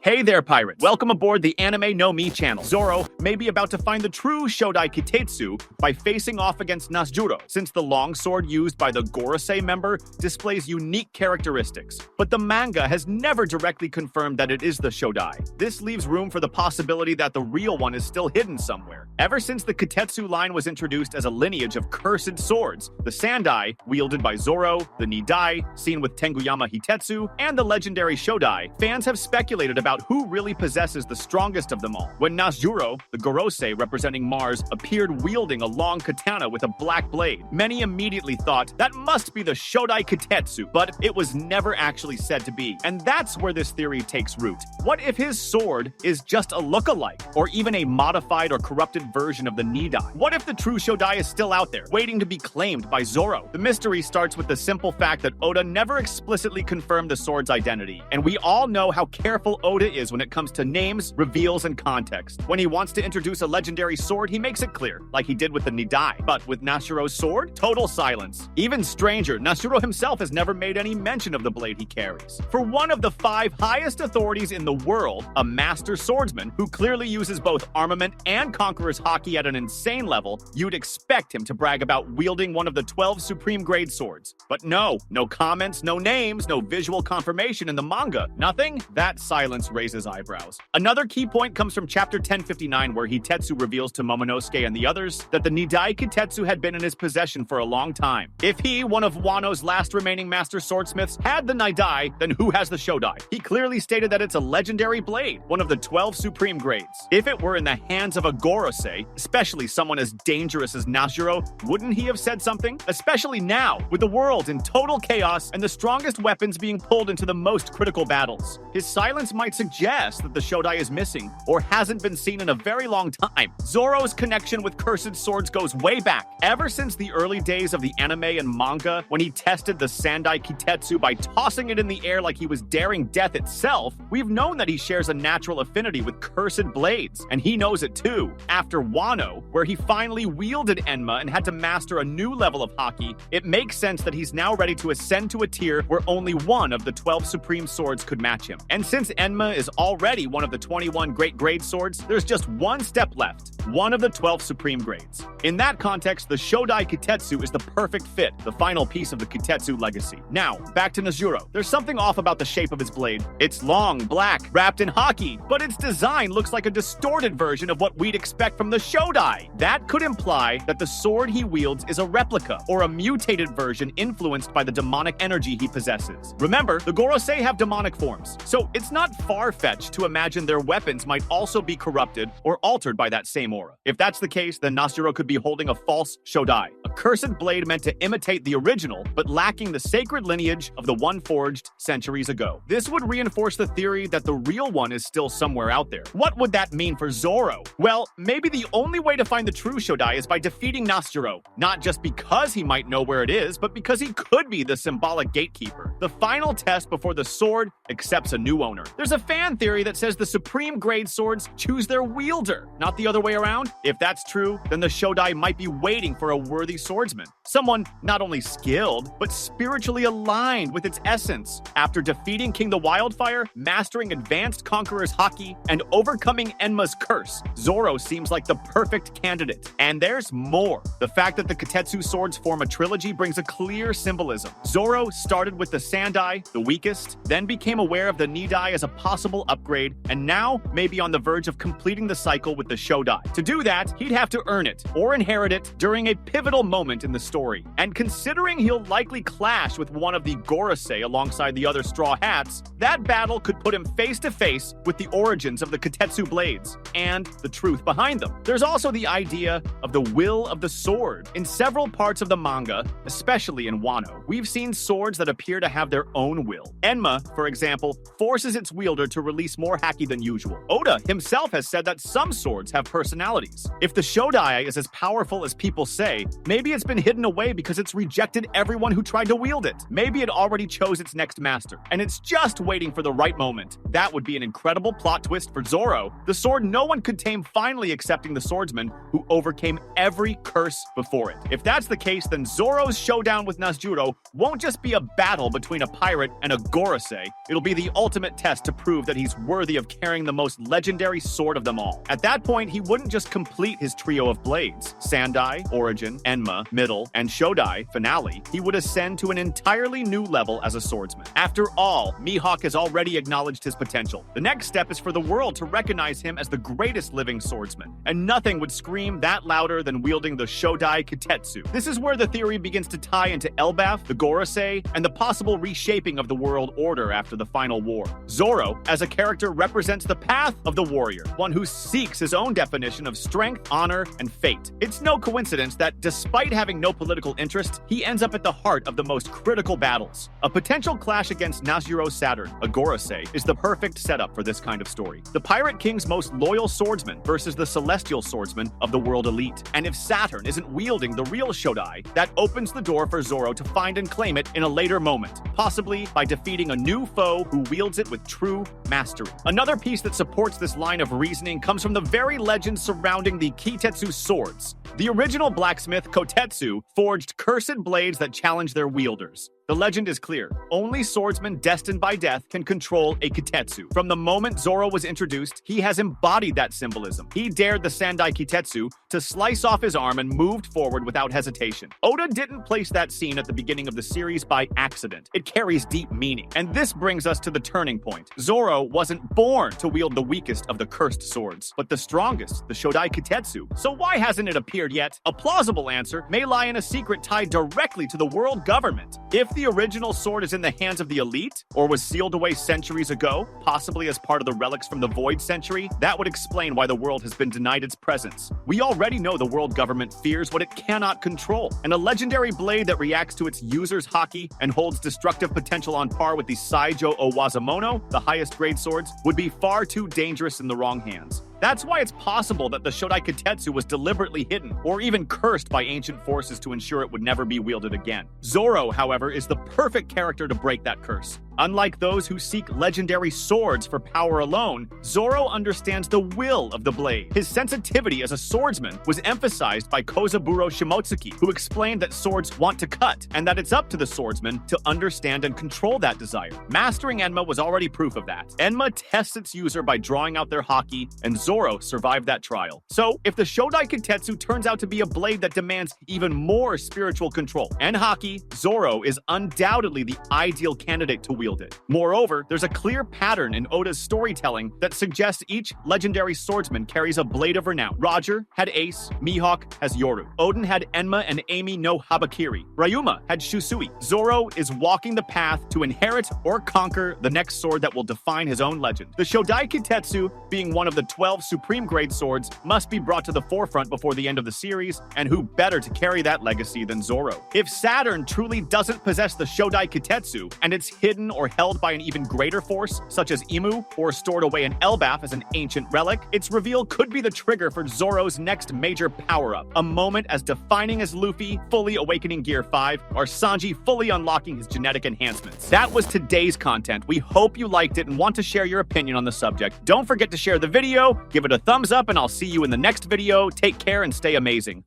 Hey there, pirates! Welcome aboard the Anime No Mi channel. Zoro may be about to find the true Shodai Kitetsu by facing off against Nasjuro, since the longsword used by the Gorosei member displays unique characteristics. But the manga has never directly confirmed that it is the Shodai. This leaves room for the possibility that the real one is still hidden somewhere. Ever since the Kitetsu line was introduced as a lineage of cursed swords, the Sandai, wielded by Zoro, the Nidai, seen with Tenguyama Hitetsu, and the legendary Shodai, fans have speculated about who really possesses the strongest of them all. When Nasjuro, the Gorosei representing Mars, appeared wielding a long katana with a black blade, many immediately thought that must be the Shodai Kitetsu, but it was never actually said to be. And that's where this theory takes root. What if his sword is just a look-alike, or even a modified or corrupted version of the Nidai? What if the true Shodai is still out there, waiting to be claimed by Zoro? The mystery starts with the simple fact that Oda never explicitly confirmed the sword's identity, and we all know how careful Oda is when it comes to names, reveals, and context. When he wants to introduce a legendary sword, he makes it clear, like he did with the Nidai. But with Nasjuro's sword, total silence. Even stranger, Nasjuro himself has never made any mention of the blade he carries. For one of the 5 highest authorities in the world, a master swordsman who clearly uses both armament and conqueror's haki at an insane level, you'd expect him to brag about wielding one of the 12 supreme grade swords. But no comments, no names, no visual confirmation in the manga. Nothing? That silence raises eyebrows. Another key point comes from chapter 1059, where Hitetsu reveals to Momonosuke and the others that the Nidai Kitetsu had been in his possession for a long time. If he, one of Wano's last remaining master swordsmiths, had the Nidai, then who has the Shodai? He clearly stated that it's a legendary blade, one of the 12 supreme grades. If it were in the hands of a Gorosei, especially someone as dangerous as Nasjuro, wouldn't he have said something? Especially now, with the world in total chaos and the strongest weapons being pulled into the most critical battles. His silence might suggest that the Shodai is missing or hasn't been seen in a very long time. Zoro's connection with cursed swords goes way back. Ever since the early days of the anime and manga, when he tested the Sandai Kitetsu by tossing it in the air like he was daring death itself, we've known that he shares a natural affinity with cursed blades, and he knows it too. After Wano, where he finally wielded Enma and had to master a new level of haki, it makes sense that he's now ready to ascend to a tier where only one of the 12 supreme swords could match him. And since Enma is already one of the 21 great grade swords, there's just one step left, one of the 12 supreme grades. In that context, the Shodai Kitetsu is the perfect fit, the final piece of the Kitetsu legacy. Now, back to Nasjuro. There's something off about the shape of his blade. It's long, black, wrapped in haki, but its design looks like a distorted version of what we'd expect from the Shodai. That could imply that the sword he wields is a replica, or a mutated version influenced by the demonic energy he possesses. Remember, the Gorosei have demonic forms, so it's not far-fetched to imagine their weapons might also be corrupted or altered by that same aura. If that's the case, then Nasjuro could be holding a false Shodai, a cursed blade meant to imitate the original, but lacking the sacred lineage of the one forged centuries ago. This would reinforce the theory that the real one is still somewhere out there. What would that mean for Zoro? Well, maybe the only way to find the true Shodai is by defeating Nasjuro, not just because he might know where it is, but because he could be the symbolic gatekeeper, the final test before the sword accepts a new owner. There's a fan theory that says the supreme grade swords choose their wielder, not the other way around. If that's true, then the Shodai might be waiting for a worthy swordsman, someone not only skilled, but spiritually aligned with its essence. After defeating King the Wildfire, mastering advanced conqueror's haki, and overcoming Enma's curse, Zoro seems like the perfect candidate. And there's more. The fact that the Kitetsu swords form a trilogy brings a clear symbolism. Zoro started with the Sandai, the weakest, then became aware of the Nidai as a possible upgrade, and now may be on the verge of completing the cycle with the Shodai. To do that, he'd have to earn it, or inherit it, during a pivotal moment in the story. And considering he'll likely clash with one of the Gorosei alongside the other Straw Hats, that battle could put him face to face with the origins of the Kitetsu blades, and the truth behind them. There's also the idea of the will of the sword. In several parts of the manga, especially in Wano, we've seen swords that appear to have their own will. Enma, for example, forces its wielder to release more haki than usual. Oda himself has said that some swords have personalities. If the Shodai is as powerful as people say, maybe it's been hidden away because it's rejected everyone who tried to wield it. Maybe it already chose its next master, and it's just waiting for the right moment. That would be an incredible plot twist for Zoro, the sword no one could tame finally accepting the swordsman who overcame every curse before it. If that's the case, then Zoro's showdown with Nasjuro won't just be a battle between a pirate and a Gorosei. It'll be the ultimate test to prove prove that he's worthy of carrying the most legendary sword of them all. At that point, he wouldn't just complete his trio of blades, Sandai, Origin, Enma, Middle, and Shodai, Finale. He would ascend to an entirely new level as a swordsman. After all, Mihawk has already acknowledged his potential. The next step is for the world to recognize him as the greatest living swordsman, and nothing would scream that louder than wielding the Shodai Kitetsu. This is where the theory begins to tie into Elbaf, the Gorosei, and the possible reshaping of the world order after the final war. Zoro, as a character, represents the path of the warrior, one who seeks his own definition of strength, honor, and fate. It's no coincidence that, despite having no political interest, he ends up at the heart of the most critical battles. A potential clash against Nazjuro Saturn, a Gorosei, is the perfect setup for this kind of story. The Pirate King's most loyal swordsman versus the celestial swordsman of the world elite. And if Saturn isn't wielding the real Shodai, that opens the door for Zoro to find and claim it in a later moment, possibly by defeating a new foe who wields it with true mastery. Another piece that supports this line of reasoning comes from the very legend surrounding the Kitetsu swords. The original blacksmith, Kitetsu, forged cursed blades that challenge their wielders. The legend is clear. Only swordsmen destined by death can control a Kitetsu. From the moment Zoro was introduced, he has embodied that symbolism. He dared the Sandai Kitetsu to slice off his arm and moved forward without hesitation. Oda didn't place that scene at the beginning of the series by accident. It carries deep meaning. And this brings us to the turning point. Zoro wasn't born to wield the weakest of the cursed swords, but the strongest, the Shodai Kitetsu. So why hasn't it appeared yet? A plausible answer may lie in a secret tied directly to the world government. If the original sword is in the hands of the elite, or was sealed away centuries ago, possibly as part of the relics from the Void Century, that would explain why the world has been denied its presence. We already know the world government fears what it cannot control, and a legendary blade that reacts to its user's haki and holds destructive potential on par with the Saijo Owazamono, the highest grade swords, would be far too dangerous in the wrong hands. That's why it's possible that the Shodai Kitetsu was deliberately hidden, or even cursed by ancient forces to ensure it would never be wielded again. Zoro, however, is the perfect character to break that curse. Unlike those who seek legendary swords for power alone, Zoro understands the will of the blade. His sensitivity as a swordsman was emphasized by Kozaburo Shimotsuki, who explained that swords want to cut, and that it's up to the swordsman to understand and control that desire. Mastering Enma was already proof of that. Enma tests its user by drawing out their haki, and Zoro survived that trial. So, if the Shodai Kitetsu turns out to be a blade that demands even more spiritual control and haki, Zoro is undoubtedly the ideal candidate to wield it. Moreover, there's a clear pattern in Oda's storytelling that suggests each legendary swordsman carries a blade of renown. Roger had Ace, Mihawk has Yoru. Odin had Enma and Amy no Habakiri. Ryuma had Shusui. Zoro is walking the path to inherit or conquer the next sword that will define his own legend. The Shodai Kitetsu, being one of the 12 supreme grade swords, must be brought to the forefront before the end of the series, and who better to carry that legacy than Zoro? If Saturn truly doesn't possess the Shodai Kitetsu, and it's hidden or held by an even greater force, such as Imu, or stored away in Elbaf as an ancient relic, its reveal could be the trigger for Zoro's next major power-up, a moment as defining as Luffy fully awakening Gear 5, or Sanji fully unlocking his genetic enhancements. That was today's content. We hope you liked it and want to share your opinion on the subject. Don't forget to share the video, give it a thumbs up, and I'll see you in the next video. Take care and stay amazing.